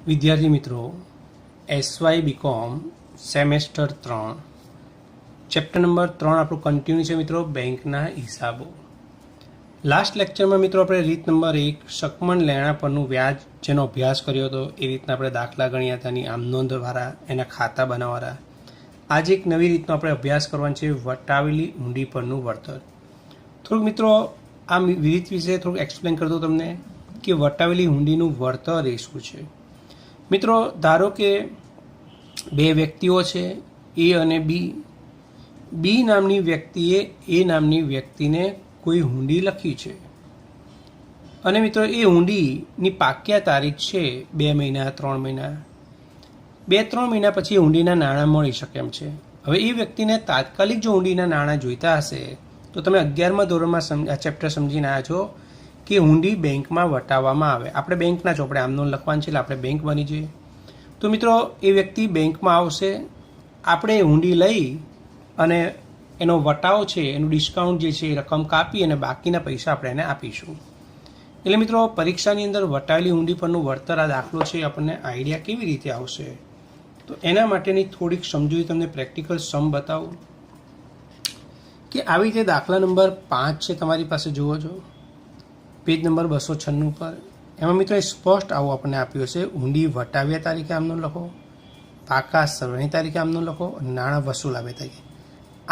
વિદ્યાર્થી મિત્રો, SY BCom semester 3 chapter number 3 આપણું કન્ટિન્યુ છે મિત્રો, બેંકના હિસાબો. લાસ્ટ લેક્ચરમાં મિત્રો આપણે રીત નંબર 1 શકમણ લેણા પરનું વ્યાજ જેનો અભ્યાસ કર્યો હતો એ રીતના આપણે દાખલા ગણ્યા હતા, આમ નોંધવાળા, એના ખાતા બનાવવાળા. આજે એક નવી રીતનો આપણે અભ્યાસ કરવાનો છે, વટાવેલી હુંડી પરનું વળતર. થોડુંક મિત્રો આ રીત વિશે થોડુંક એક્સપ્લેન કરી દઉં તમને કે વટાવેલી હુંડીનું વળતર એ શું છે. મિત્રો ધારો કે બે વ્યક્તિઓ છે, એ અને બી. બી નામની વ્યક્તિએ એ નામની વ્યક્તિને કોઈ હુંડી લખી છે અને મિત્રો એ હુંડીની પાક્યા તારીખ છે 2 મહિના 3 મહિના 2-3 મહિના પછી એ હુંડીના નાણાં મળી શકે એમ છે. હવે એ વ્યક્તિને તાત્કાલિક જો હુંડીના નાણાં જોઈતા હશે તો તમે 11મા ધોરણમાં આ ચેપ્ટર સમજીને આવ્યા છો કે હુંડી બેંકમાં વટાવવામાં આવે. આપણે બેંકના છો, આપણે આમનું લખવાનું છે એટલે આપણે બેંક બની જઈએ. તો મિત્રો એ વ્યક્તિ બેંકમાં આવશે, આપણે હુંડી લઈ અને એનો વટાવ છે, એનું ડિસ્કાઉન્ટ જે છે એ રકમ કાપી અને બાકીના પૈસા આપણે એને આપીશું. એટલે મિત્રો પરીક્ષાની અંદર વટાવેલી હુંડી પરનું વળતર આ દાખલો છે, આપણને આઈડિયા કેવી રીતે આવશે તો એના માટેની થોડીક સમજૂતી તમને પ્રેક્ટિકલ સમ બતાવું કે આવી રીતે દાખલા નંબર 5 છે, તમારી પાસે જુઓ છો પેજ નંબર 296 પર. એમાં મિત્રો સ્પષ્ટ આવું આપણને આપ્યું હશે, હુંડી વટાવ્યા તારીખે આમનું લખો, પાકા સરવણી તારીખે આમનું લખો અને નાણાં વસૂલાવ્યા તારીખે.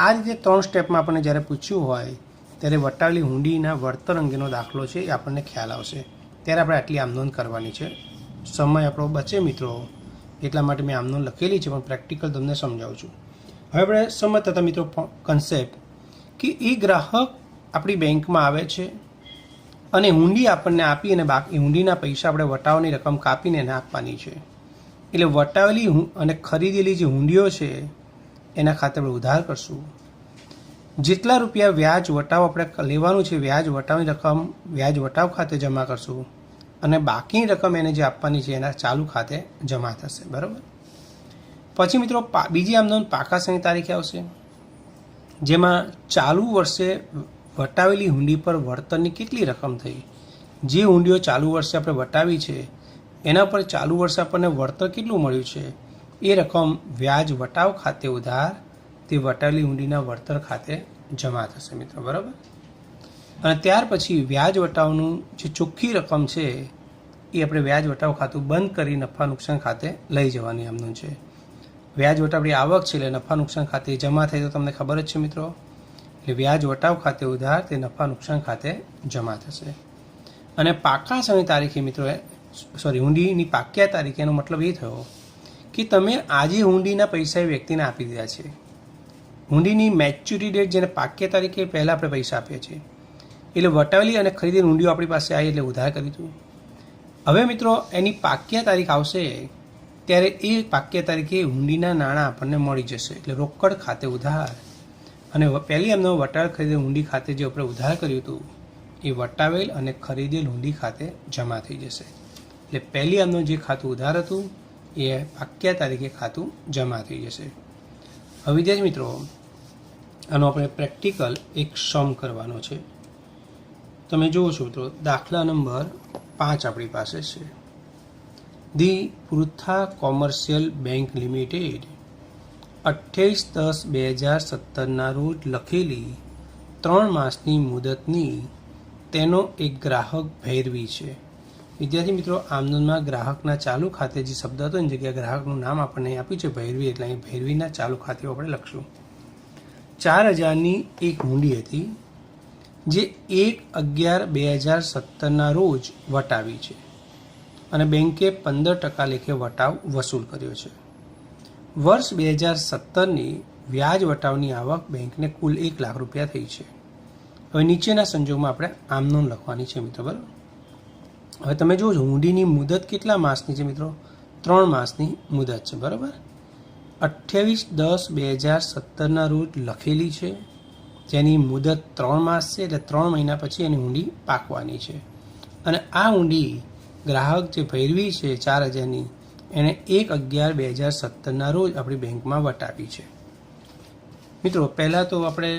આ રીતે 3 સ્ટેપમાં આપણને જ્યારે પૂછ્યું હોય ત્યારે વટાવેલી હુંડીના વળતર અંગેનો દાખલો છે એ આપણને ખ્યાલ આવશે. ત્યારે આપણે આટલી આમનોંધ કરવાની છે. સમય આપણો બચે મિત્રો એટલા માટે મેં આમનોંધ લખેલી છે, પણ પ્રેક્ટિકલ તમને સમજાવું છું. હવે આપણે સમજતા હતા મિત્રો કન્સેપ્ટ કે એ ગ્રાહક આપણી બેંકમાં આવે છે અને હુંડી આપણને આપી અને બાકી હુંડીના પૈસા આપણે વટાવની રકમ કાપીને એને આપવાની છે. એટલે વટાવેલી અને ખરીદેલી જે હુંડીઓ છે એના ખાતે આપણે ઉધાર કરશું. જેટલા રૂપિયા વ્યાજ વટાવ આપણે લેવાનું છે, વ્યાજ વટાવની રકમ વ્યાજ વટાવ ખાતે જમા કરશું અને બાકીની રકમ એને જે આપવાની છે એના ચાલુ ખાતે જમા થશે. બરાબર. પછી મિત્રો બીજી આમનોંધ પાકા સમય તારીખે આવશે, જેમાં ચાલુ વર્ષે વટાવેલી હુંડી પર વળતરની કેટલી રકમ થઈ. જે હુંડીઓ ચાલુ વર્ષે આપણે વટાવી છે એના પર ચાલુ વર્ષે આપણને વળતર કેટલું મળ્યું છે એ રકમ વ્યાજ વટાવ ખાતે ઉધાર તે વટાવેલી હુંડીના વળતર ખાતે જમા થશે મિત્રો. બરાબર. અને ત્યાર પછી વ્યાજ વટાવનું જે ચોખ્ખી રકમ છે એ આપણે વ્યાજ વટાવ ખાતું બંધ કરી નફા નુકસાન ખાતે લઈ જવાની આમનું છે. વ્યાજ વટાવની આવક છે એટલે નફા નુકસાન ખાતે જમા થઈ તો તમને ખબર જ છે મિત્રો. એટલે વ્યાજ વટાવ ખાતે ઉધાર તે નફા નુકસાન ખાતે જમા થશે. અને પાકા સમય તારીખે મિત્રો હુંડીની પાક્યા તારીખે એનો મતલબ એ થયો કે તમે આજે હુંડીના પૈસા એ વ્યક્તિને આપી દીધા છે. હુંડીની મેચ્યુરિટી ડેટ જેને પાક્યા તારીખે પહેલાં આપણે પૈસા આપીએ છીએ, એટલે વટાવેલી અને ખરીદેલી હુંડીઓ આપણી પાસે આવી એટલે ઉધાર કરી દીધું. હવે મિત્રો એની પાક્યા તારીખ આવશે ત્યારે એ પાક્યા તારીખે હુંડીના નાણાં આપણને મળી જશે. એટલે રોકડ ખાતે ઉધાર અને પહેલી એમનો વટાવેલ ખરીદેલ હુંડી ખાતે જે આપણે ઉધાર કર્યું હતું એ વટાવેલ અને ખરીદેલ હુંડી ખાતે જમા થઈ જશે. એટલે પહેલી એમનું જે ખાતું ઉધાર હતું એ પાક્યા તારીખે ખાતું જમા થઈ જશે. હવે વિદ્યાર્થી મિત્રો આનો આપણે પ્રેક્ટિકલ એક સમ કરવાનો છે. તમે જુઓ છો મિત્રો દાખલા નંબર 5 આપણી પાસે છે. The Pritha commercial bank limited 28/10/2017 રોજ લખેલી 3 માસની મુદતની તેનો એક ગ્રાહક ભૈરવી છે. વિદ્યાર્થી મિત્રો આમનોંધમાં ગ્રાહકના ચાલુ ખાતે જે શબ્દ હતો એની જગ્યાએ ગ્રાહકનું નામ આપણને આપ્યું છે ભૈરવી, એટલે અહીં ભૈરવીના ચાલુ ખાતે આપણે લખશું. 4000ની એક હુંડી હતી જે 1/11/2017 રોજ વટાવી છે અને બેંકે 15% લેખે વટાવ વસૂલ કર્યો છે. વર્ષ 2017ની વ્યાજ વટાવની આવક બેંકને કુલ 1 લાખ રૂપિયા થઈ છે. હવે નીચેના સંજોગમાં આપણે આમનોંધ લખવાની છે મિત્રો. બરાબર. હવે તમે જુઓ છો હુંડીની મુદત કેટલા માસની છે મિત્રો? 3 માસની મુદત છે. બરાબર. 28/10/2017 રોજ લખેલી છે, જેની મુદત 3 માસ છે, એટલે 3 મહિના પછી એની હુંડી પાકવાની છે. અને આ હુંડી ગ્રાહક જે ભૈરવી છે 4000ની એને 1/11/2017 રોજ આપણી બેંકમાં વટાવી છે. મિત્રો પહેલાં તો આપણે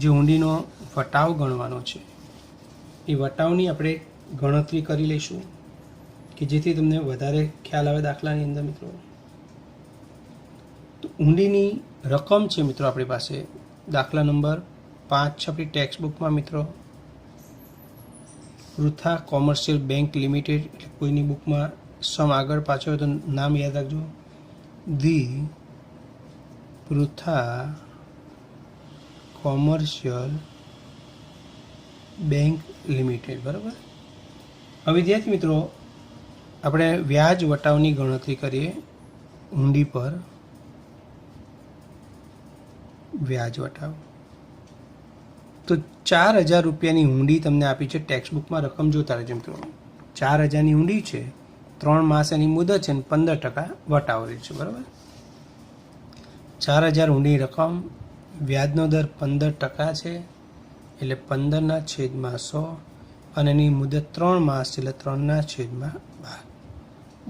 જે હુંડીનો વટાવ ગણવાનો છે એ વટાવની આપણે ગણતરી કરી લઈશું. કે જેથી તમને વધારે ખ્યાલ આવે દાખલાની અંદર મિત્રો. તો ઊંડીની રકમ છે મિત્રો આપણી પાસે દાખલા નંબર 5 છે આપણી ટેક્સ્ટ બુકમાં મિત્રો. પૃથા કોમર્શિયલ બેંક લિમિટેડ, એટલે કોઈની બુકમાં સમ આગળ પાછળ હોય તો નામ યાદ રાખજો. The Pritha commercial bank limited. બરાબર. હવે વિદ્યાર્થી મિત્રો આપણે વ્યાજ વટાવની ગણતરી કરીએ. ઊંડી પર વ્યાજ વટાવ તો 4,000 રૂપિયાની ઊંડી તમને આપી છે ટેક્સ્ટ બુકમાં. રકમ જોતા રહેજો મિત્રો. 4,000ની ઊંડી છે, 3 માસ એની મુદત છે અને 15% વટાવો છે. બરાબર. 4,000 ઊંડી રકમ, વ્યાજનો દર 15% છે એટલે 15/100 અને એની મુદત 3 માસ છે એટલે 3/12.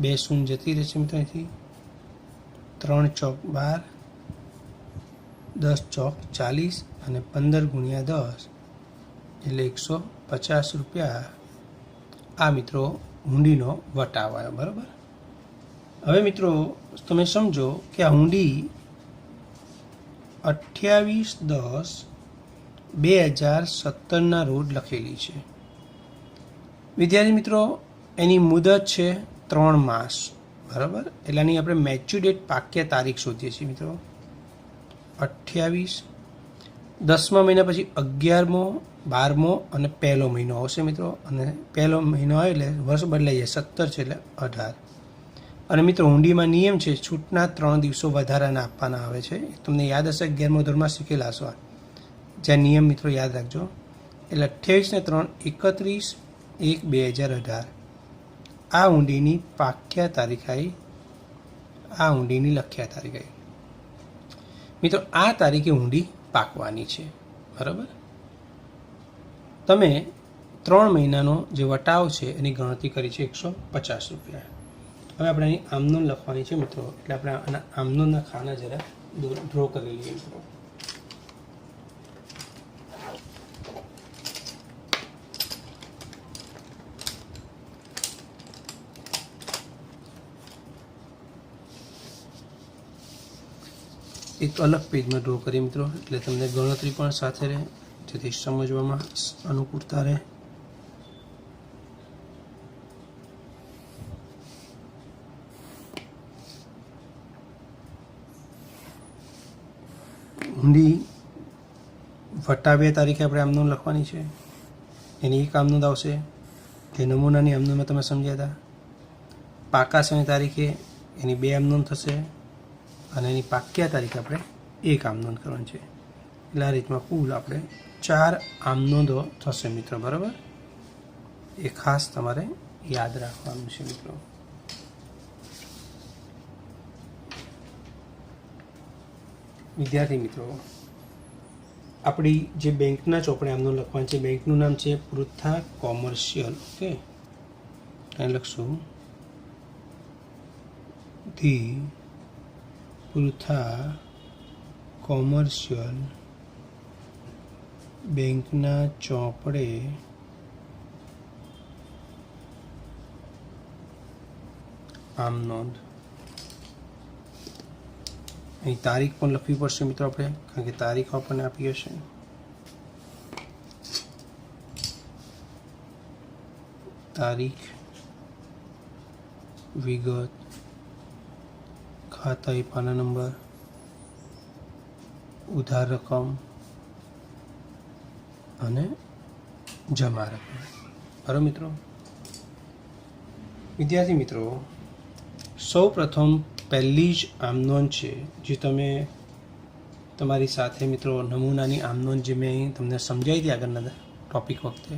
2 શૂન્ય જતી રહેશે મિત્રો અહીંથી. 3 ચોક 12, 10 ચોક 40 અને 15 ગુણ્યા 10 એટલે 150 રૂપિયા. આ મિત્રો હુંડીનો વટાવ આવ્યો. બરાબર. હવે મિત્રો તમે સમજો કે આ હુંડી 28/10/2017 રોજ લખેલી છે. વિદ્યાર્થી મિત્રો એની મુદત છે 3 માસ. બરાબર. એટલે આની આપણે મેચ્યુર ડેટ પાક્ય તારીખ શોધીએ છીએ મિત્રો. 28, 10મા મહિના પછી 11મો, 12મો અને પહેલો મહિનો આવશે મિત્રો. અને પહેલો મહિનો આવે એટલે વર્ષ બદલાઈ જાય. 17 છે એટલે 18. અને મિત્રો ઊંડીમાં નિયમ છે છૂટના 3 દિવસો વધારાના આપવાના આવે છે. તમને યાદ હશે 11મો ધોરણમાં શીખેલા હશો. જ્યાં નિયમ મિત્રો યાદ રાખજો. એટલે 28 ને 3 31/1/2018 આ ઊંડીની પાક્યા તારીખ આવી. આ ઊંડીની લખ્યા તારીખ આવી. મિત્રો આ તારીખે ઊંડી પાકવાની છે. બરાબર. તમે 3 મહિનાનો જે વટાવ છે એની ગણતરી કરી છે 150 રૂપિયા. હવે આપણે અહીં આમનોંધ લખવાની છે મિત્રો. એટલે આપણે આના આમનોંધના ખાના જરા ડ્રો કરી લઈએ મિત્રો. એક અલગ પેજમાં ડ્રો કરીએ મિત્રો. એટલે તમને ગણતરી પણ સાથે રહે, જેથી સમજવામાં અનુકૂળતા રહે. ઊંડી વટાવ્યા તારીખે આપણે આમનોંધ લખવાની છે. એની એક આમનોંધ આવશે જે નમૂનાની આમનોંધમાં તમે સમજ્યા હતા. પાકા સમય તારીખે એની 2 આમનોંધ થશે અને એની પાક્યા તારીખે આપણે 1 આમનોંધ કરવાની છે. એટલે આ રીતમાં કુલ આપણે 4 આમનોંધો થશે મિત્રો. બરાબર. એ ખાસ તમારે યાદ રાખવાનું છે મિત્રો. વિદ્યાર્થી મિત્રો આપણી જે બેંકના ચોપડે આમનોંધ લખવાની છે, બેંકનું નામ છે પૃથા કોમર્શિયલ. ઓકે, અહીં લખશું ધી પૃથા કોમર્શિયલ બેંકના ચોપડે આમનોંધ. અહીં તારીખ પણ લખવી પડશે મિત્રો આપણે, કારણ કે તારીખ આપણને આપી હશે. તારીખ, વિગત, ખાતા પાના નંબર, ઉધાર રકમ અને જમા રકમ. બરાબર મિત્રો. વિદ્યાર્થી મિત્રો સૌ પ્રથમ પહેલી જ આમનોંધ છે જે તમે તમારી સાથે મિત્રો નમૂનાની આમનોંધ જે મેં તમને સમજાવી હતી આગળના ટોપિક વખતે,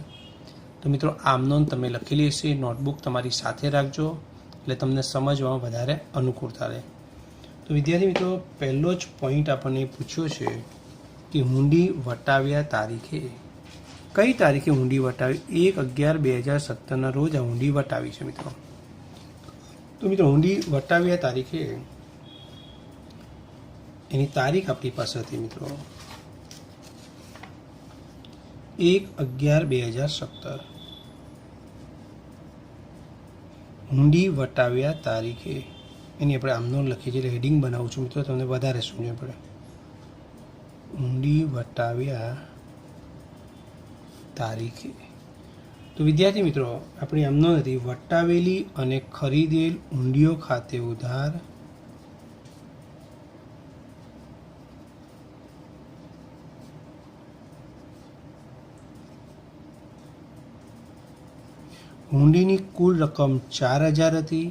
તો મિત્રો આમનોંધ તમે લખેલી હશે. નોટબુક તમારી સાથે રાખજો એટલે તમને સમજવામાં વધારે અનુકૂળતા રહે. તો વિદ્યાર્થી મિત્રો પહેલો જ પોઈન્ટ આપણને પૂછ્યો છે કે હુંડી વટાવ્યા તારીખે, કઈ તારીખે હુંડી વટાવી? 1/11/2017 રોજ આ હુંડી વટાવી છે મિત્રો. તો મિત્રો હુંડી વટાવ્યા તારીખે એની તારીખ આપણી પાસે હતી મિત્રો 1/11/2017. હુંડી વટાવ્યા તારીખે, એની આપણે આમનો લખીએ છીએ, એટલે હેડિંગ બનાવું છું મિત્રો, તમને વધારે સમજણ પડે. હુંડી વટાવ્યા તારીખે. તો વિદ્યાર્થી મિત્રો, આપણી આમનો નથી, વટાવેલી અને ખરીદેલ હુંડીઓ ખાતે ઉધાર હુંડીની કુલ રકમ 4000 હતી.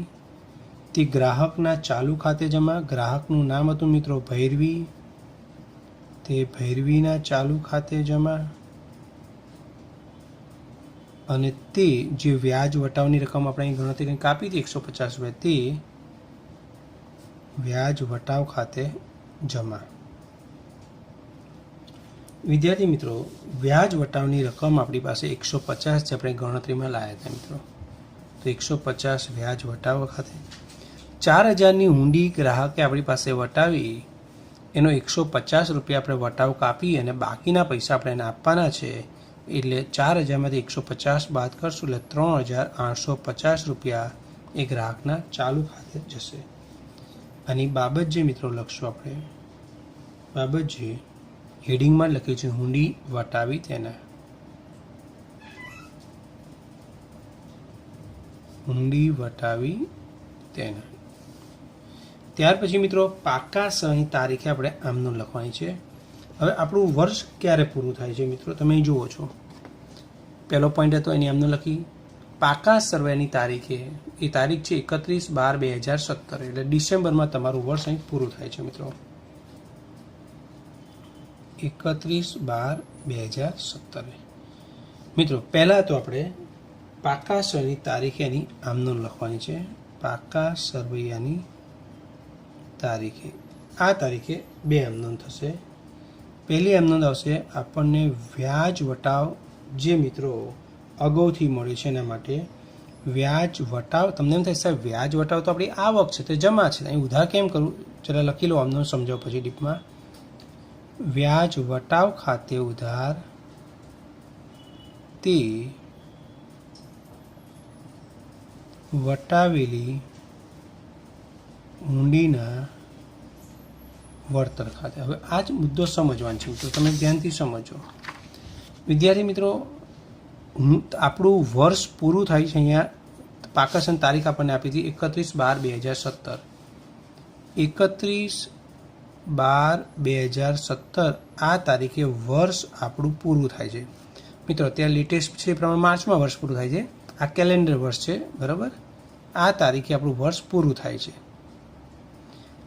તે ગ્રાહકના ચાલુ ખાતે જમા. ગ્રાહકનું નામ હતું મિત્રો ભૈરવી, તે ભૈરવીના ચાલુ ખાતે જમા. અને તે જે વ્યાજ વટાવની રકમ આપણે અહીં ગણતરી કરીને કાપી હતી 150 રૂપિયા, તે વ્યાજ વટાવ ખાતે જમા. વિદ્યાર્થી મિત્રો, વ્યાજ વટાવની રકમ આપણી પાસે 150 છે, આપણે ગણતરીમાં લાવ્યા હતા મિત્રો. તો 150 વ્યાજ વટાવ ખાતે 4000ની હુંડી ગ્રાહકે આપણી પાસે વટાવી, એનો 150 રૂપિયા આપણે વટાવ કાપી અને બાકીના પૈસા આપણે એને આપવાના છે. એટલે 4000માંથી 150 બાદ કરશું એટલે 3850 રૂપિયા એ ગ્રાહકના ચાલુ ખાતે જશે. આની બાબત જે મિત્રો લખશું આપણે, બાબત જે હેડિંગમાં લખ્યું છે હુંડી વટાવી તેના, હુંડી વટાવી તેના. ત્યાર પછી મિત્રો પાકા સહી તારીખે આપણે આમનો લખવાની છે. હવે આપણું વર્ષ ક્યારે પૂરું થાય છે મિત્રો, તમે જુઓ છો, પહેલો પોઈન્ટ હતો એની આમનો લખી. પાકા સર્વેની તારીખે, એ તારીખ છે 31/12/2017, એટલે ડિસેમ્બરમાં તમારું વર્ષ અહીં પૂરું થાય છે મિત્રો. 31/12/2017. મિત્રો પહેલાં તો આપણે પાકા સર્વેની તારીખે એની આમનો લખવાની છે. પાકા સર્વૈયાની તારીખે, આ તારીખે બે આમનોંધ થશે. પહેલી આમનોંધ આવશે આપણને વ્યાજ વટાવ જે મિત્રો અગાઉથી મળ્યું છે એના માટે. વ્યાજ વટાવ, તમને એમ થાય સાહેબ વ્યાજ વટાવ તો આપણી આવક છે, તે જમા છે, અહીં ઉધાર કેમ કરું, જરા લખી લો આમનોંધ, સમજાવો પછી ડીપમાં. વ્યાજ વટાવ ખાતે ઉધાર તે વટાવેલી હુંડીના વળતર ખાતે. હવે આ જ મુદ્દો સમજવાનો છે મિત્રો, તમે ધ્યાનથી સમજો. વિદ્યાર્થી મિત્રો, આપણું વર્ષ પૂરું થાય છે. અહીંયા પાકાસન તારીખ આપણને આપી હતી 31/12/2017. 31/12/2017 આ તારીખે વર્ષ આપણું પૂરું થાય છે મિત્રો. અત્યારે લેટેસ્ટ છે એ પ્રમાણે માર્ચમાં વર્ષ પૂરું થાય છે, આ કેલેન્ડર વર્ષ છે બરાબર. આ તારીખે આપણું વર્ષ પૂરું થાય છે.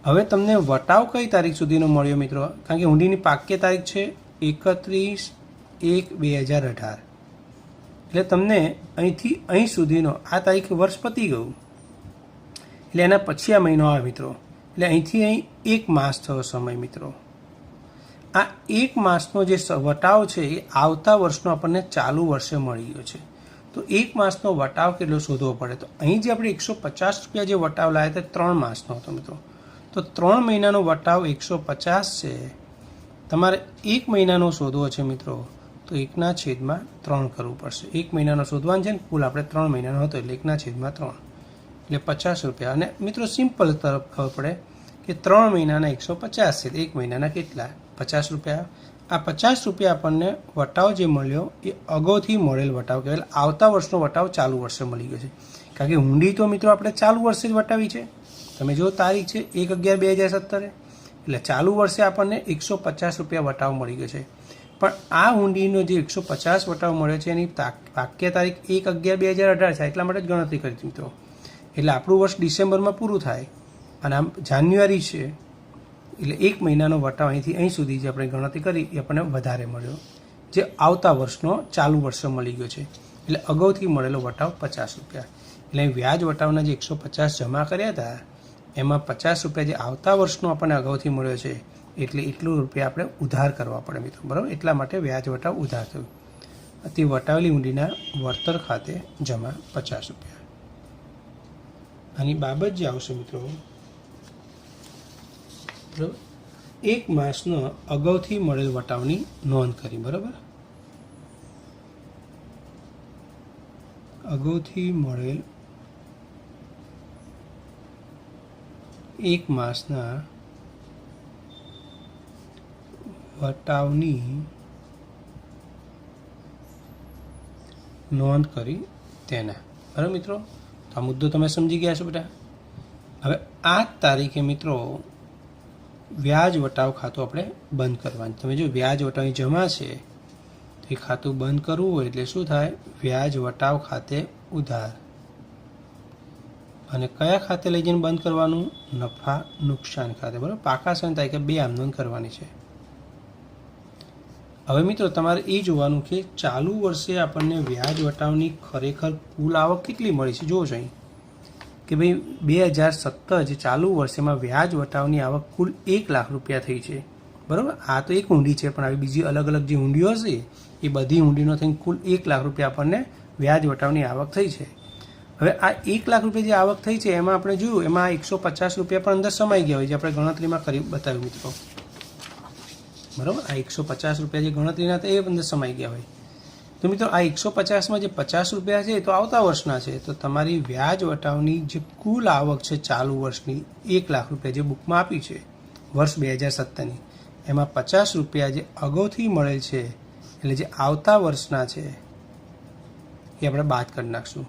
હવે તમને વટાવ કઈ તારીખ સુધીનો મળ્યો મિત્રો, કારણ કે હુંડીની પાક્ય તારીખ છે 31/1/2018, એટલે તમને અહીંથી અહીં સુધીનો આ તારીખે વર્ષ પતી ગયું, એટલે એના પછી આ મહિનો આવે મિત્રો, એટલે અહીંથી અહીં 1 માસ થયો સમય મિત્રો. આ 1 માસનો જે વટાવ છે એ આવતા વર્ષનો આપણને ચાલુ વર્ષે મળી ગયો છે. તો 1 માસનો વટાવ કેટલો શોધવો પડે, તો અહીં જે આપણે 150 રૂપિયા જે વટાવ લાવ્યા હતા 3 માસનો હતો મિત્રો. તો 3 મહિનાનો વટાવ 150 છે, તમારે 1 મહિનાનો શોધવો છે મિત્રો, તો 1/3 કરવું પડશે. 1 મહિનાનો શોધવાનો છે ને, કુલ આપણે 3 મહિનાનો હતો એટલે 1/3 એટલે 50 રૂપિયા. અને મિત્રો સિમ્પલ તરફ ખબર પડે કે 3 મહિનાના 150 છે, 1 મહિનાના કેટલા 50 રૂપિયા. આ 50 રૂપિયા આપણને વટાવ જે મળ્યો એ અગાઉથી મળેલ વટાવ કહેવાય. આવતા વર્ષનો વટાવ ચાલુ વર્ષે મળી ગયો છે, કારણ કે હુંડી તો મિત્રો આપણે ચાલુ વર્ષે જ વટાવી છે. તમે જો તારીખ છે 1/11/2017, એટલે ચાલુ વર્ષે આપણને 150 રૂપિયા વટાવ મળી ગયો છે. પણ આ હુંડીનો જે 150 વટાવ મળ્યો છે એની પાક્ય તારીખ 1/11/2018 છે, એટલા માટે જ ગણતરી કરી મિત્રો. એટલે આપણું વર્ષ ડિસેમ્બરમાં પૂરું થાય અને આમ જાન્યુઆરી છે, એટલે 1 મહિનાનો વટાવ અહીંથી અહીં સુધી જે આપણે ગણતરી કરી એ આપણને વધારે મળ્યો, જે આવતા વર્ષનો ચાલુ વર્ષે મળી ગયો છે. એટલે અગાઉથી મળેલો વટાવ 50 રૂપિયા. એટલે વ્યાજ વટાવના જે 150 જમા કર્યા હતા એમાં 50 રૂપિયા જે આવતા વર્ષનો આપણને અગાઉથી મળ્યો છે, એટલે એટલું રૂપિયા આપણે ઉધાર કરવા પડે મિત્રો, બરાબર. એટલા માટે વ્યાજ વટાવ ઉધાર થયું. તે વટાવેલી હુંડીના વળતર ખાતે જમા 50 રૂપિયા. આની બાબત જે આવશે મિત્રો, બરાબર, 1 માસનો અગાઉથી મળેલ વટાવની નોંધ કરી, બરાબર. અગાઉથી મળેલ એક માસના વટાવની નોંધ કરી તેના. બરાબર મિત્રો, તો આ મુદ્દો તમે સમજી ગયા છો બેટા. હવે આ તારીખે મિત્રો વ્યાજ વટાવ ખાતું આપણે બંધ કરવાનું. તમે જો વ્યાજ વટાવની જમા છે તો એ ખાતું બંધ કરવું હોય એટલે શું થાય? વ્યાજ વટાવ ખાતે ઉધાર. અને કયા ખાતે લઈ જઈને બંધ કરવાનું? નફા નુકસાન ખાતે. બરાબર, પાકા સમય તારીખે 2 આમ નોંધ કરવાની છે. હવે મિત્રો તમારે એ જોવાનું કે ચાલુ વર્ષે આપણને વ્યાજ વટાવની ખરેખર કુલ આવક કેટલી મળી છે. જોવો છો અહીં કે ભાઈ 2017 જે ચાલુ વર્ષેમાં વ્યાજ વટાવની આવક કુલ 1 લાખ રૂપિયા થઈ છે. બરાબર, આ તો એક ઊંડી છે, પણ આવી બીજી અલગ અલગ જે ઊંડીઓ છે એ બધી ઊંડીનો થઈને કુલ 1 લાખ રૂપિયા આપણને વ્યાજ વટાવની આવક થઈ છે. હવે આ 1 લાખ રૂપિયા જે આવક થઈ છે એમાં આપણે જોયું એમાં 150 રૂપિયા પણ અંદર સમાઈ ગયા હોય, જે આપણે ગણતરીમાં કરી બતાવ્યું મિત્રો. બરાબર, આ 150 રૂપિયા જે ગણતરીના હતા એ અંદર સમાઈ ગયા હોય. તો મિત્રો આ 150માં જે 50 રૂપિયા છે એ તો આવતા વર્ષના છે. તો તમારી વ્યાજ વટાવની જે કુલ આવક છે ચાલુ વર્ષની 1 લાખ રૂપિયા જે બુકમાં આપી છે વર્ષ 2017ની, એમાં 50 રૂપિયા જે અગાઉથી મળેલ છે એટલે જે આવતા વર્ષના છે એ આપણે બાદ કરી નાખશું.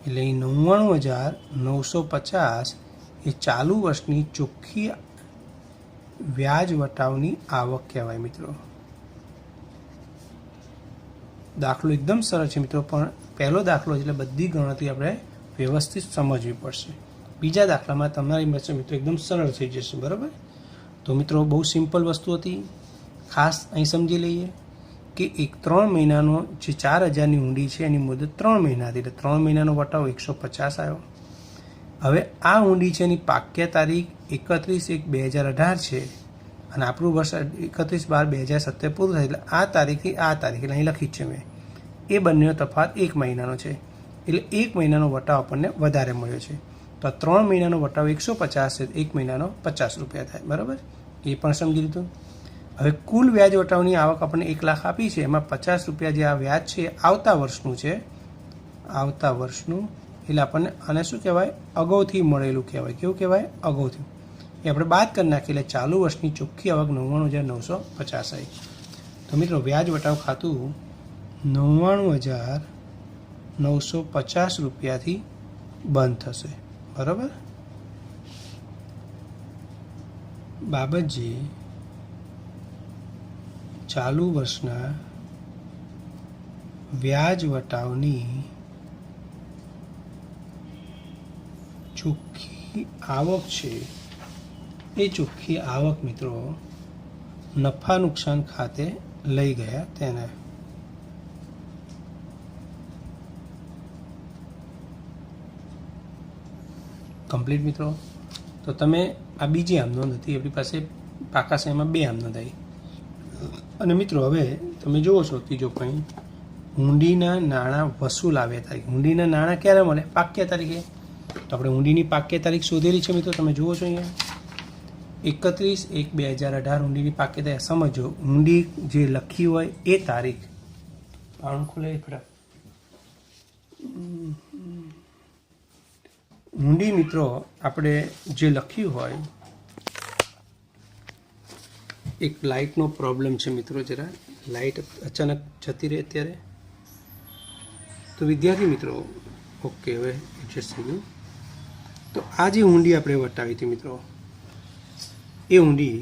એટલે 99,950 એ ચાલુ વર્ષની ચોખ્ખી વ્યાજ વટાવની આવક કહેવાય મિત્રો. દાખલો એકદમ સરળ છે મિત્રો, પણ પહેલો દાખલો એટલે બધી ગણતરી આપણે વ્યવસ્થિત સમજવી પડશે. બીજા દાખલામાં તમારી મિત્રો એકદમ સરળ થઈ જશે. બરાબર, તો મિત્રો બહુ સિમ્પલ વસ્તુ હતી. ખાસ અહીં સમજી લઈએ કે 3 મહિનાનો જે 4,000ની ઊંડી છે એની મુદત 3 મહિના હતી, એટલે 3 મહિનાનો વટાવ 150 આવ્યો. હવે આ ઊંડી છે એની પાક્યા તારીખ 31/1/2018 છે અને આપણું વર્ષ 31/12/2017 પૂરું થાય, એટલે આ તારીખથી આ તારીખ એટલે અહીં લખી જ છે મેં. એ બંનેનો તફાવત 1 મહિનાનો છે, એટલે 1 મહિનાનો વટાવ આપણને વધારે મળ્યો છે. તો આ 3 મહિનાનો વટાવ 150 છે, 1 મહિનાનો 50 રૂપિયા થાય. બરાબર, એ પણ સમજી લીધું. હવે કુલ વ્યાજ વટાવની આવક આપણને 1 લાખ આપી છે, એમાં 50 રૂપિયા જે આ વ્યાજ છે આવતા વર્ષનું છે, આવતા વર્ષનું. એટલે આપણને આને શું કહેવાય? અગાઉથી મળેલું કહેવાય. કેવું કહેવાય? અગાઉથી. એ આપણે બાદ કરી નાખીએ એટલે ચાલુ વર્ષની ચોખ્ખી આવક 99,950 આવી. તો મિત્રો વ્યાજ વટાવ ખાતું 99,950 રૂપિયાથી બંધ થશે. બરાબર, બાબતજી ચાલુ વર્ષના વ્યાજ વટાવની ચોખ્ખી આવક છે એ ચોખ્ખી આવક મિત્રો નફા નુકસાન ખાતે લઈ ગયા તેને. કમ્પ્લીટ મિત્રો. તો તમે આ બીજી આમ નોંધ હતી, આપણી પાસે પાકા સમયમાં 2 આમ નોંધ આવી. અને મિત્રો હવે તમે જુઓ છો ત્રીજો પોઈન્ટ, હુંડીના નાણાં વસૂલ આવ્યા તારીખ. હુંડીના નાણાં ક્યારે મળે? પાક્યા તારીખે. તો આપણે હુંડીની પાક્યા તારીખ શોધેલી છે મિત્રો, તમે જુઓ છો અહીંયા 31/1/2018 હુંડીની પાક્યા તારીખ. સમજો હુંડી જે લખી હોય એ તારીખ ખોલે હુંડી મિત્રો આપણે જે લખ્યું હોય, એક લાઇટનો પ્રોબ્લેમ છે મિત્રો, જરા લાઇટ અચાનક જતી રહે અત્યારે. તો વિદ્યાર્થી મિત્રો ઓકે, હવે એડજસ્ટ થઈ ગયું. તો આ જે ઊંડી આપણે વટાવી હતી મિત્રો, એ ઊંડી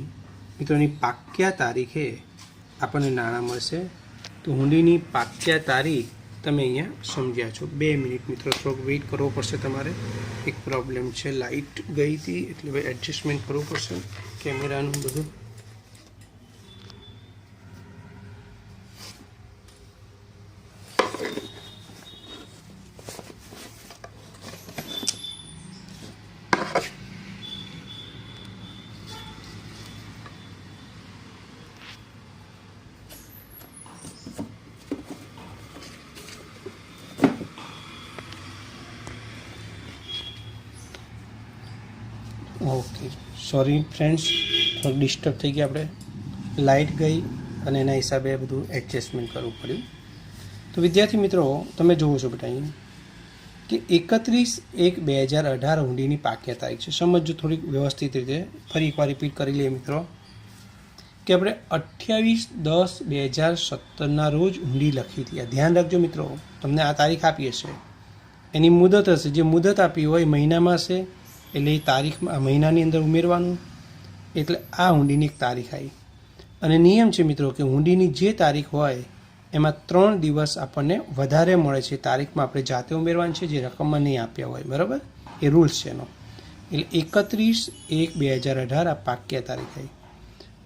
મિત્રોની પાક્યા તારીખે આપણને નાણાં મળશે. તો ઊંડીની પાક્યા તારીખ તમે અહીંયા સમજ્યા છો. 2 મિનિટ મિત્રો, થોડોક વેઇટ કરવો પડશે તમારે. એક પ્રોબ્લેમ છે, લાઇટ ગઈ હતી એટલે ભાઈ એડજસ્ટમેન્ટ કરવું પડશે કેમેરાનું બધું. ઓકે, સોરી ફ્રેન્ડ્સ, થોડુંક ડિસ્ટર્બ થઈ ગયા. આપણે લાઇટ ગઈ અને એના હિસાબે બધું એડજસ્ટમેન્ટ કરવું પડ્યું. તો વિદ્યાર્થી મિત્રો તમે જુઓ છો બેટા અહીં કે 31/1/2018 હુંડીની પાક્યા તારીખ છે. સમજો થોડીક વ્યવસ્થિત રીતે, ફરી એકવાર રિપીટ કરી લઈએ મિત્રો, કે આપણે 28/10/2017 રોજ હુંડી લખી હતી. ધ્યાન રાખજો મિત્રો, તમને આ તારીખ આપી હશે, એની મુદત હશે, જે મુદત આપી હોય મહિનામાં હશે, એટલે એ તારીખમાં મહિનાની અંદર ઉમેરવાનું, એટલે આ હુંડીની એક તારીખ આવી. અને નિયમ છે મિત્રો કે હુંડીની જે તારીખ હોય એમાં 3 દિવસ આપણને વધારે મળે છે. તારીખમાં આપણે જાતે ઉમેરવાની છે, જે રકમમાં નહીં આપ્યા હોય, બરાબર, એ રૂલ્સ છે એનો. એટલે 31/1/2018 આ પાક્યા તારીખ આવી.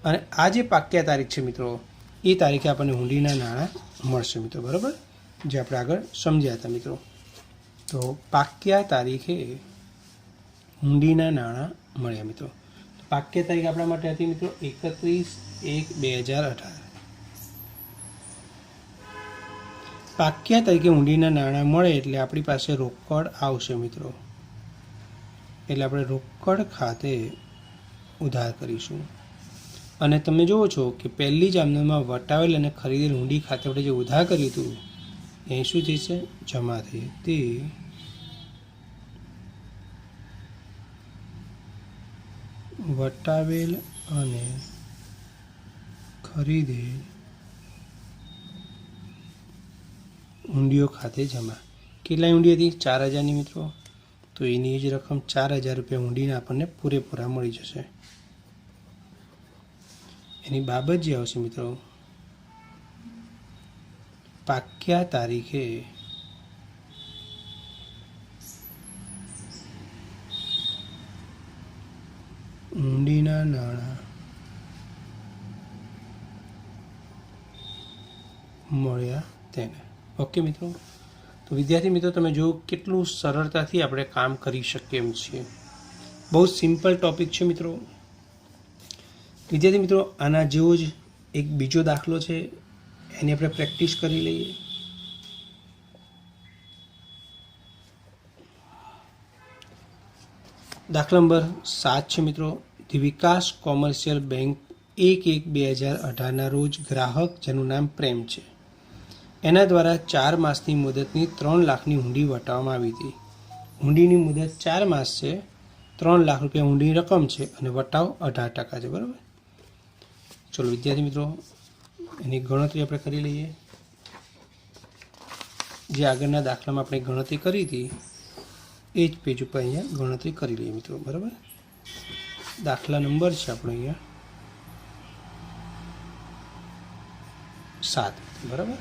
અને આ જે પાક્યા તારીખ છે મિત્રો, એ તારીખે આપણને હુંડીના નાણાં મળશે મિત્રો, બરાબર, જે આપણે આગળ સમજ્યા હતા મિત્રો. તો પાક્યા તારીખે હુંડીના નાણાં મળ્યા મિત્રો. પાક્યા તારીખ આપણા માટે હતી મિત્રો 31/1/2018. પાક્યા તારીખે હુંડીના નાણાં મળે એટલે આપણી પાસે રોકડ આવશે મિત્રો. એટલે આપણે રોકડ ખાતે ઉધાર કરીશું. અને તમે જુઓ છો કે પહેલી જ આમદનમાં વટાવેલ અને ખરીદેલ હુંડી ખાતે આપણે જે ઉધાર કર્યું હતું એ શું થઈ છે? જમા થઈ. તે વટાવેલ અને ખરીદેલ હુંડીઓ ખાતે જમા. કેટલાની હુંડી હતી? 4000ની મિત્રો. તો એની જ રકમ 4000 રૂપિયા હુંડીને આપણને પૂરેપૂરા મળી જશે. એની બાબત જે આવશે મિત્રો, પાક્યા તારીખે હુંડીના નાણાં મળ્યા તેને. ઓકે મિત્રો. તો વિદ્યાર્થી મિત્રો, તમે જો કેટલું સરળતાથી આપણે કામ કરી શકીએ એમ છીએ. બહુ સિમ્પલ ટોપિક છે મિત્રો. વિદ્યાર્થી મિત્રો, આના જેવો જ એક બીજો દાખલો છે, એની આપણે પ્રેક્ટિસ કરી લઈએ. દાખલા નંબર 7 છે મિત્રો. ધી વિકાસ કોમર્શિયલ બેંક 1/1/2018 રોજ ગ્રાહક જેનું નામ પ્રેમ છે, એના દ્વારા 4 માસની મુદતની 3 લાખની હુંડી વટાવવામાં આવી હતી. હુંડીની મુદત 4 માસ છે, 3 લાખ રૂપિયા હુંડીની રકમ છે અને વટાવ 18% છે, બરાબર. ચલો વિદ્યાર્થી મિત્રો, એની ગણતરી આપણે કરી લઈએ. જે આગળના દાખલામાં આપણે ગણતરી કરી હતી એ જ પેજ ઉપર અહીંયા ગણતરી કરી લઈએ મિત્રો, બરાબર. દાખલા નંબર છે આપણો અહીંયા 7, બરાબર.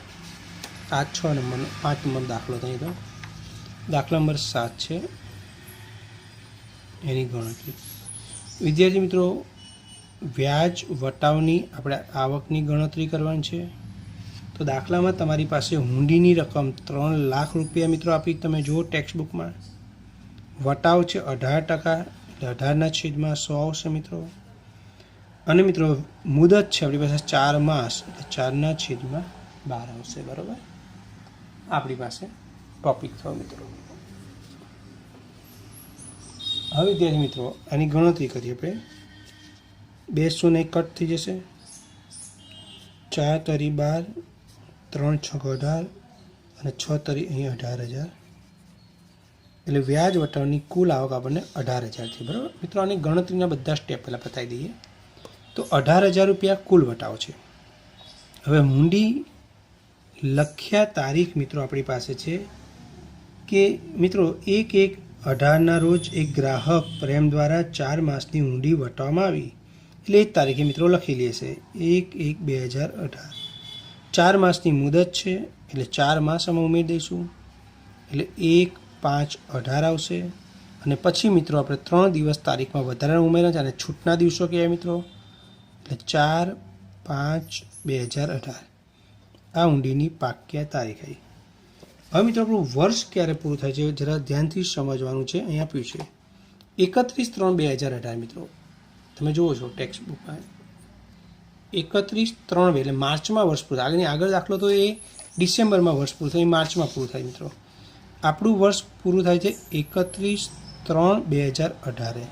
આ 6 નંબરનો 5 નંબર દાખલો થાય. તો દાખલા નંબર 7 છે, એની ગણતરી. વિદ્યાર્થી મિત્રો, વ્યાજ વટાવની આપણે આવકની ગણતરી કરવાની છે. તો દાખલામાં તમારી પાસે હુંડીની રકમ 3 લાખ રૂપિયા મિત્રો આપી, તમે જુઓ ટેક્સ્ટબુકમાં. વટાવ છે 18%, એટલે 18/100 આવશે મિત્રો. અને મિત્રો મુદત છે આપણી પાસે 4 માસ, એટલે 4/12 આવશે, બરાબર. આપણી પાસે ટોપિક થયો મિત્રો. હવે વિદ્યાર્થી મિત્રો, આની ગણતરી કરીએ આપણે. 200 કટ થઈ જશે, 4 તરી 12, 3 6 18 અને 6 તરી અહીં 18,000. એટલે વ્યાજ વટાવની કુલ આવક આપણને 18,000 છે, બરાબર મિત્રો. આની ગણતરીના બધા સ્ટેપ પહેલાં બતાવી દઈએ. તો 18,000 રૂપિયા કુલ વટાવ છે. હવે હુંડી લખ્યા તારીખ મિત્રો આપણી પાસે છે કે મિત્રો 1/1/18 રોજ એક ગ્રાહક પ્રેમ દ્વારા 4 માસની હુંડી વટાવવામાં આવી, એટલે એ જ તારીખે મિત્રો લખેલી હશે 1/1/2018. 4 માસની મુદત છે, એટલે 4 માસ અમે ઉમેરી દઈશું, એટલે 1/5/18 આવશે. અને પછી મિત્રો આપણે 3 દિવસ તારીખમાં વધારાના ઉમેરા છે, અને છૂટના દિવસો કહેવાય મિત્રો, એટલે 4/5/2018 આ હુંડીની પાક્યા તારીખ આવી. હવે મિત્રો આપણું વર્ષ ક્યારે પૂરું થાય છે જરા ધ્યાનથી સમજવાનું છે. અહીં આપ્યું છે 31/3/2018 મિત્રો. તમે જુઓ છો ટેક્સ્ટબુકમાં 31/3 એટલે માર્ચમાં વર્ષ પૂરું થાય. આગળ દાખલો તો એ ડિસેમ્બરમાં વર્ષ પૂરું થાય, માર્ચમાં પૂરું થાય મિત્રો. આપણું વર્ષ પૂરું થાય છે 31/3/2018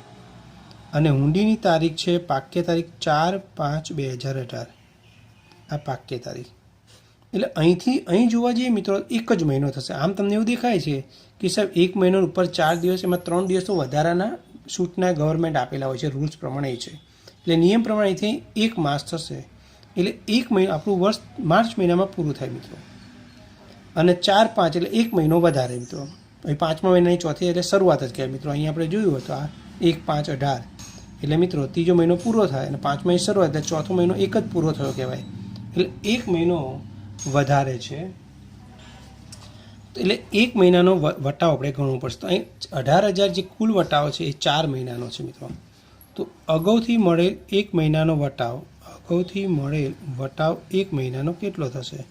અને હુંડીની તારીખ છે પાક્યા તારીખ 4/5/2018. આ પાક્યા તારીખ એટલે અહીંથી અહીં જોવા જઈએ મિત્રો 1 જ મહિનો થશે. આમ તમને એવું દેખાય છે કે કે સાહેબ 1 મહિનો ઉપર 4 દિવસ, એમાં 3 દિવસ તો વધારાના છૂટના ગવર્મેન્ટ આપેલા હોય છે, રૂલ્સ પ્રમાણે છે. એટલે નિયમ પ્રમાણે અહીંથી 1 માસ થશે. એટલે 1 મહિનો આપણું વર્ષ માર્ચ મહિનામાં પૂરું થાય મિત્રો. અને 4-5 એટલે 1 મહિનો વધારે મિત્રો. અહીં 5મા મહિનાની ચોથી એટલે શરૂઆત જ કહેવાય મિત્રો. અહીંયા આપણે જોયું હતું આ 1-5-18 એટલે મિત્રો ત્રીજો મહિનો પૂરો થાય અને 5મા મહિનાની શરૂઆત એટલે ચોથો મહિનો એક જ પૂરો થયો કહેવાય. એટલે 1 મહિનો વધારે છે. એટલે 1 મહિનાનો વટાવ આપણે ગણવો પડશે. તો અહીં 18,000 જે કુલ વટાવ છે એ 4 મહિનાનો છે મિત્રો. તો અગાઉથી મળેલ 1 મહિનાનો વટાવ, 1 મહિનાનો કેટલો થશે?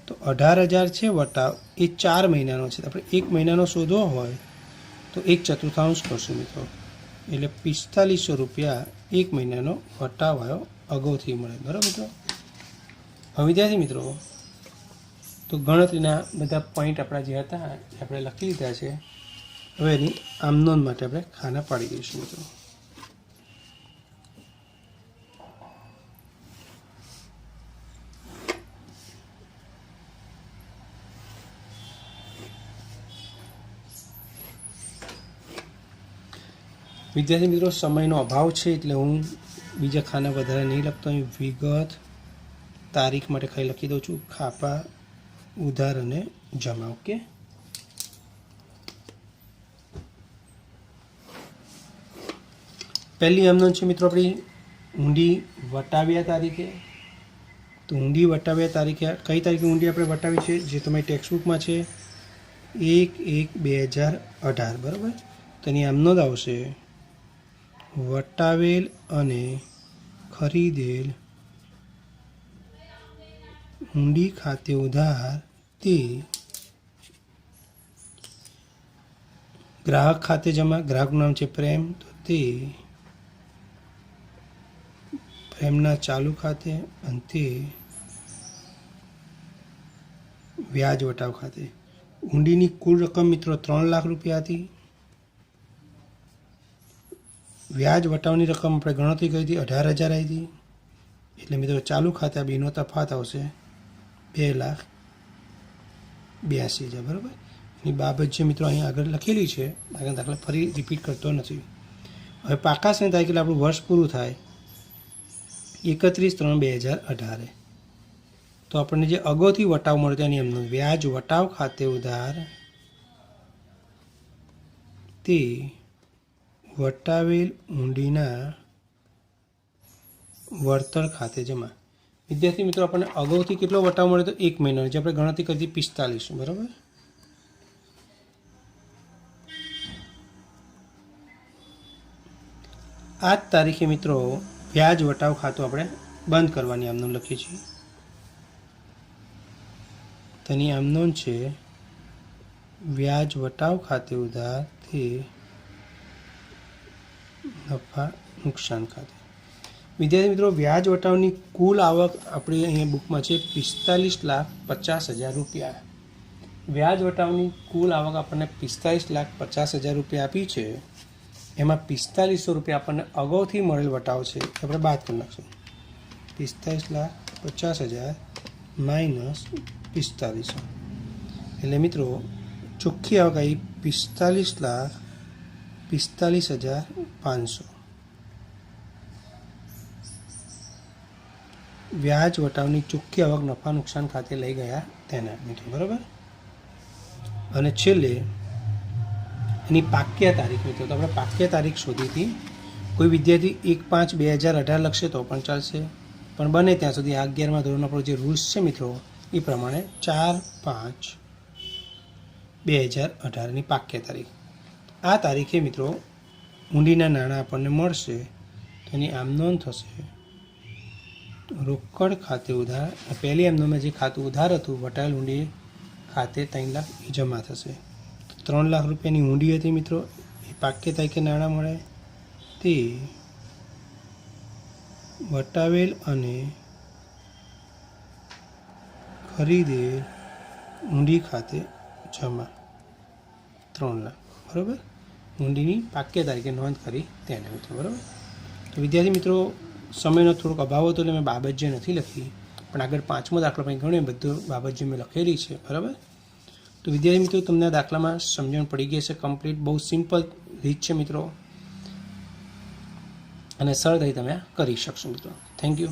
તો 18,000 છે વટાવ એ 4 મહિનાનો છે. આપણે 1 મહિનાનો શોધવો હોય તો 1/4 કરશું મિત્રો. એટલે 4500 રૂપિયા 1 મહિનાનો વટાવ આવ્યો અગાઉથી મળે. બરાબર મિત્રો. હવે વિદ્યાર્થી મિત્રો, તો ગણતરીના બધા પોઈન્ટ આપણા જે હતા એ આપણે લખી લીધા છે. હવે એની આમનોંધ માટે આપણે ખાના પાડી દઈશું મિત્રો. વિદ્યાર્થી મિત્રો, સમયનો અભાવ છે એટલે હું બીજા ખાના વધારે નહીં લખતો. અહીં વિગત તારીખ માટે ખાલી લખી દઉં છું, ખાપા, ઉધાર અને જમા. ઓકે. પહેલી આમનોંધ છે મિત્રો આપણી ઊંડી વટાવ્યા તારીખે. તો ઊંડી વટાવ્યા તારીખે કઈ તારીખે ઊંડી આપણે વટાવી છે જે તમારી ટેક્સ્ટબુકમાં છે 1/1/2018. બરાબર. તો એની આમનોંધ આવશે વટાવેલ અને ખરીદેલ ઊંડી ખાતે ઉધાર તે ગ્રાહક ખાતે જમા. ગ્રાહકનું નામ છે પ્રેમ, તો તે પ્રેમના ચાલુ ખાતે અને તે વ્યાજ વટાવ ખાતે. ઊંડીની કુલ રકમ મિત્રો 3 લાખ રૂપિયા હતી. વ્યાજ વટાવની રકમ આપણે ગણતરી કરી હતી 18,000 આવી હતી. એટલે મિત્રો ચાલુ ખાતા બેનો તફાત આવશે 2,82,000. બરાબર. એની બાબત જે મિત્રો અહીંયા આગળ લખેલી છે, આગળ દાખલા ફરી રિપીટ કરતો નથી. હવે પાકાસની તારીખ એટલે આપણું વર્ષ પૂરું થાય 31/3/2018. તો આપણને જે અગાઉથી વટાવ મળ્યો તેની એમનું વ્યાજ વટાવ ખાતે ઉધાર તે વટાવેલ ઊંડીના વળતર ખાતે જમા. વિદ્યાર્થી મિત્રો, આપણને અગાઉથી કેટલો વટાવ મળ્યો તો 1 મહિનો, જે આપણે ગણતરી કરી 45. બરાબર. આ જ તારીખે મિત્રો વ્યાજ વટાવ ખાતું આપણે બંધ કરવાની આમનોંધ લખીએ છીએ. તેની આમનોંધ છે વ્યાજ વટાવ ખાતે ઉધાર તે નફા નુકસાન ખાતે. વિદ્યાર્થી મિત્રો, વ્યાજ વટાવની કુલ આવક આપણી અહીંયા બુકમાં છે 45,50,000 રૂપિયા. વ્યાજ વટાવની કુલ આવક આપણને 45,50,000 રૂપિયા આપી છે. એમાં 4500 રૂપિયા આપણને અગાઉથી મળેલ વટાવ છે, આપણે બાદ કરી નાખશું. 45,50,000 માઇનસ 4500 એટલે મિત્રો ચોખ્ખી આવક આવી 45,45,500. વ્યાજ વટાવની ચોખ્ખી આવક નફા નુકસાન ખાતે લઈ ગયા તેના મિત્રો. બરાબર. અને છેલ્લે એની પાક્યા તારીખ મિત્રો. તો આપણે પાક્યા તારીખ શોધી હતી. કોઈ વિદ્યાર્થી 1/5/2018 લખશે તો પણ ચાલશે, પણ બને ત્યાં સુધી આ 11મા ધોરણનો આપણો જે રૂલ્સ છે મિત્રો એ પ્રમાણે 4/5/2018ની પાક્યા તારીખ. આ તારીખે મિત્રો ઊંડીના નાણાં આપણને મળશે તો એની આમનોંધ થશે રોકડ ખાતે ઉધાર. પહેલી આમનોંધમાં જે ખાતું ઉધાર હતું વટાવેલ ઊંડી ખાતે 3 લાખ એ જમા થશે. 3 લાખ રૂપિયાની ઊંડી હતી મિત્રો, એ પાક્યા તારીખે નાણાં મળે તે વટાવેલ અને ખરીદેલ ઊંડી ખાતે જમા 3 લાખ. બરાબર. ઊંડીની પાક્યા તારીખે નોંધ કરી તેને મિત્રો. બરાબર. તો વિદ્યાર્થી મિત્રો, સમયનો થોડોક અભાવ હતો એટલે મેં બાબત જે નથી લખી, પણ આગળ 5મો દાખલો પણ ઘણી બધું બાબત જે મેં લખેલી છે. બરાબર. તો વિદ્યાર્થી મિત્રો તમને આ દાખલામાં સમજણ પડી ગઈ છે કમ્પ્લીટ. બહુ સિમ્પલ રીત છે મિત્રો અને સરળતાથી તમે આ કરી શકશો મિત્રો. Thank you.